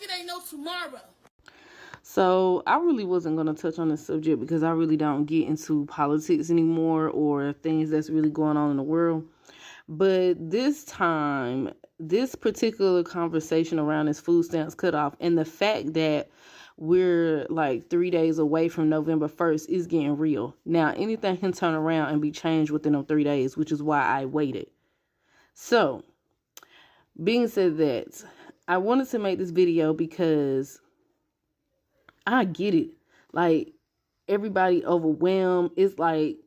it ain't no tomorrow. So I really wasn't going to touch on this subject because I really don't get into politics anymore or things that's really going on in the world. But this time, this particular conversation around this food stamps cutoff and the fact that we're like 3 days away from November 1st is getting real. Now, anything can turn around and be changed within those 3 days, which is why I waited. So, being said that, I wanted to make this video because I get it. Like, everybody overwhelmed. It's like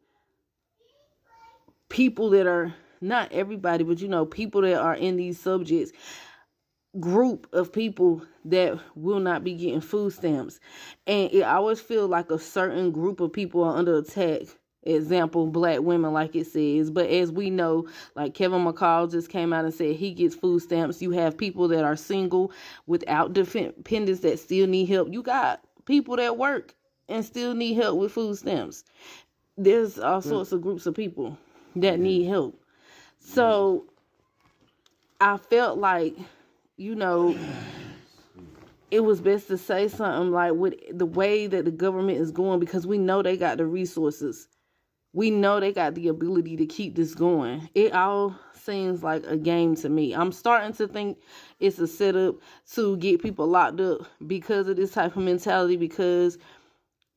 people that are, not everybody, but people that are in these subjects, group of people that will not be getting food stamps. And it always feels like a certain group of people are under attack. Example, black women, like it says. But as we know, like Kevin McCall just came out and said he gets food stamps. You have people that are single without dependents that still need help. You got people that work and still need help with food stamps. There's all sorts of groups of people that need help. So I felt like, it was best to say something like with the way that the government is going, because we know they got the resources. We know they got the ability to keep this going. It all seems like a game to me. I'm starting to think it's a setup to get people locked up because of this type of mentality, because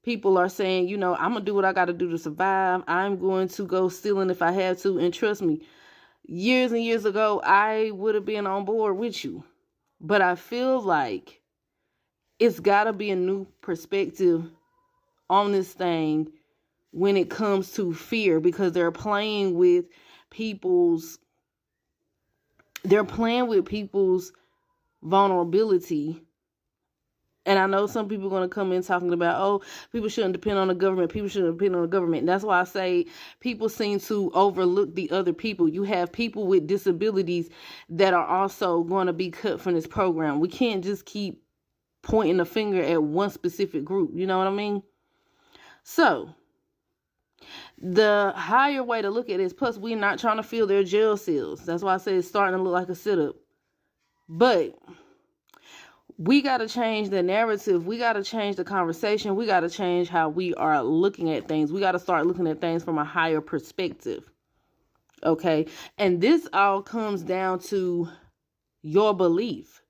people are saying, I'm going to do what I got to do to survive. I'm going to go stealing if I have to. And trust me, years and years ago, I would have been on board with you. But I feel like it's got to be a new perspective on this thing when it comes to fear, because they're playing with people's vulnerability. And I know some people are going to come in talking about, oh, people shouldn't depend on the government. People shouldn't depend on the government. And that's why I say people seem to overlook the other people. You have people with disabilities that are also going to be cut from this program. We can't just keep pointing the finger at one specific group. You know what I mean? So the higher way to look at this, plus we're not trying to fill their jail cells. That's why I say it's starting to look like a setup. But we got to change the narrative. We got to change the conversation. We got to change how we are looking at things. We got to start looking at things from a higher perspective. Okay? And this all comes down to your belief.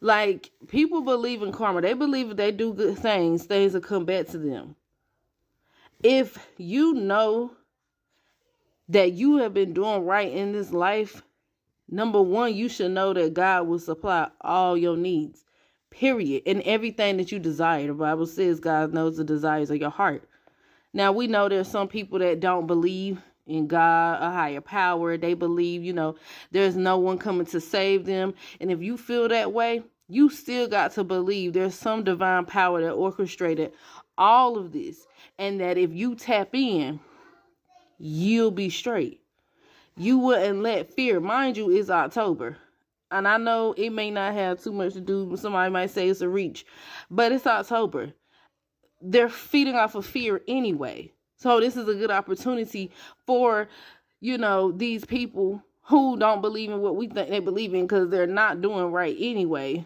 Like, people believe in karma. They believe if they do good things, things will come back to them. If you know that you have been doing right in this life, number one, you should know that God will supply all your needs, period, and everything that you desire. The Bible says God knows the desires of your heart. Now, we know there's some people that don't believe in God, a higher power. They believe, there's no one coming to save them. And if you feel that way, you still got to believe there's some divine power that orchestrated all of this. And that if you tap in, you'll be straight. You wouldn't let fear, mind you, it's October. And I know it may not have too much to do, somebody might say it's a reach, but it's October. They're feeding off of fear anyway. So this is a good opportunity for, these people who don't believe in what we think they believe in, because they're not doing right anyway.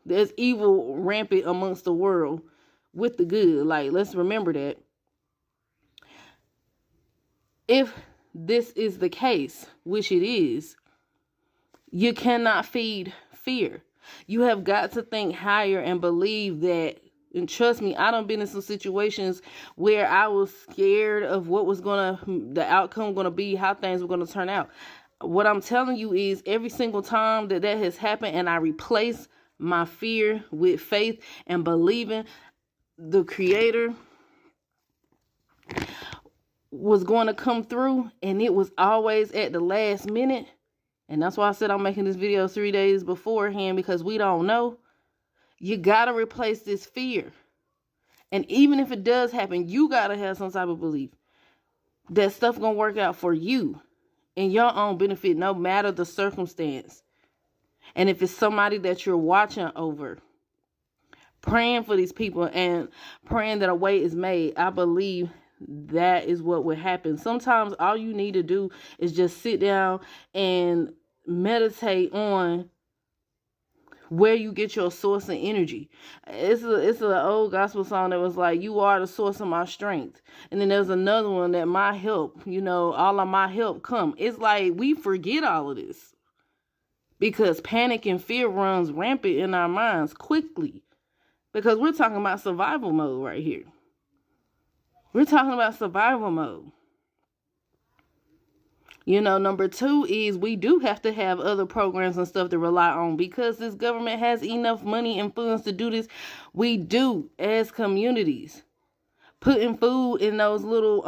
There's evil rampant amongst the world with the good. Like, let's remember that. If this is the case, which it is, you cannot feed fear. You have got to think higher and believe that, and trust me, I done been in some situations where I was scared of what was the outcome gonna be, how things were gonna turn out. What I'm telling you is every single time that has happened and I replace my fear with faith and believing the Creator was going to come through, and it was always at the last minute. And that's why I said I'm making this video 3 days beforehand, because we don't know. You got to replace this fear. And even if it does happen, you got to have some type of belief that stuff going to work out for you in your own benefit, no matter the circumstance. And if it's somebody that you're watching over, praying for these people and praying that a way is made, I believe that is what would happen. Sometimes all you need to do is just sit down and meditate on where you get your source of energy. It's an old gospel song that was like, you are the source of my strength. And then there's another one that my help, all of my help come. It's like we forget all of this because panic and fear runs rampant in our minds quickly, because we're talking about survival mode right here. We're talking about survival mode. Number 2 is we do have to have other programs and stuff to rely on, because this government has enough money and funds to do this. We do, as communities, putting food in those little,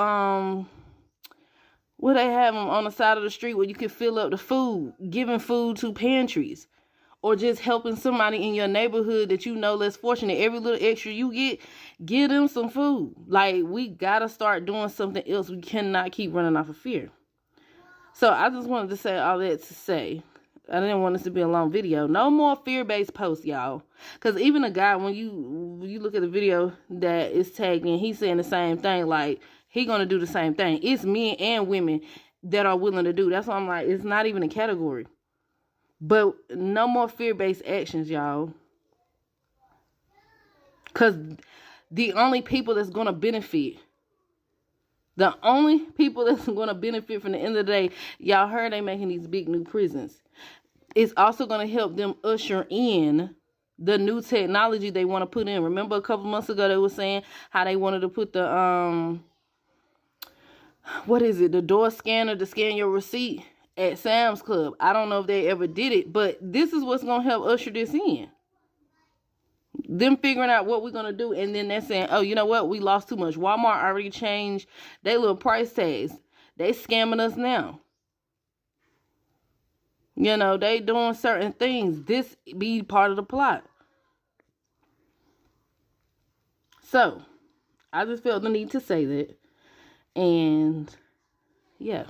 where they have them on the side of the street where you can fill up the food, giving food to pantries, or just helping somebody in your neighborhood that less fortunate. Every little extra you get, give them some food. Like, we got to start doing something else. We cannot keep running off of fear. So I just wanted to say all that to say, I didn't want this to be a long video. No more fear-based posts, y'all. Because even a guy, when you look at the video that is tagged in, he's saying the same thing. Like, he going to do the same thing. It's men and women that are willing to do. That's why I'm like, it's not even a category. But no more fear-based actions, y'all. Because the only people that's going to benefit, the only people that's going to benefit from the end of the day, y'all heard they making these big new prisons. It's also going to help them usher in the new technology they want to put in. Remember a couple months ago they were saying how they wanted to put the, the door scanner to scan your receipt at Sam's Club. I don't know if they ever did it, but this is what's going to help usher this in. Them figuring out what we're going to do, and then they're saying, oh, you know what? We lost too much. Walmart already changed their little price tags. They scamming us now. They doing certain things. This be part of the plot. So, I just felt the need to say that. And, yeah.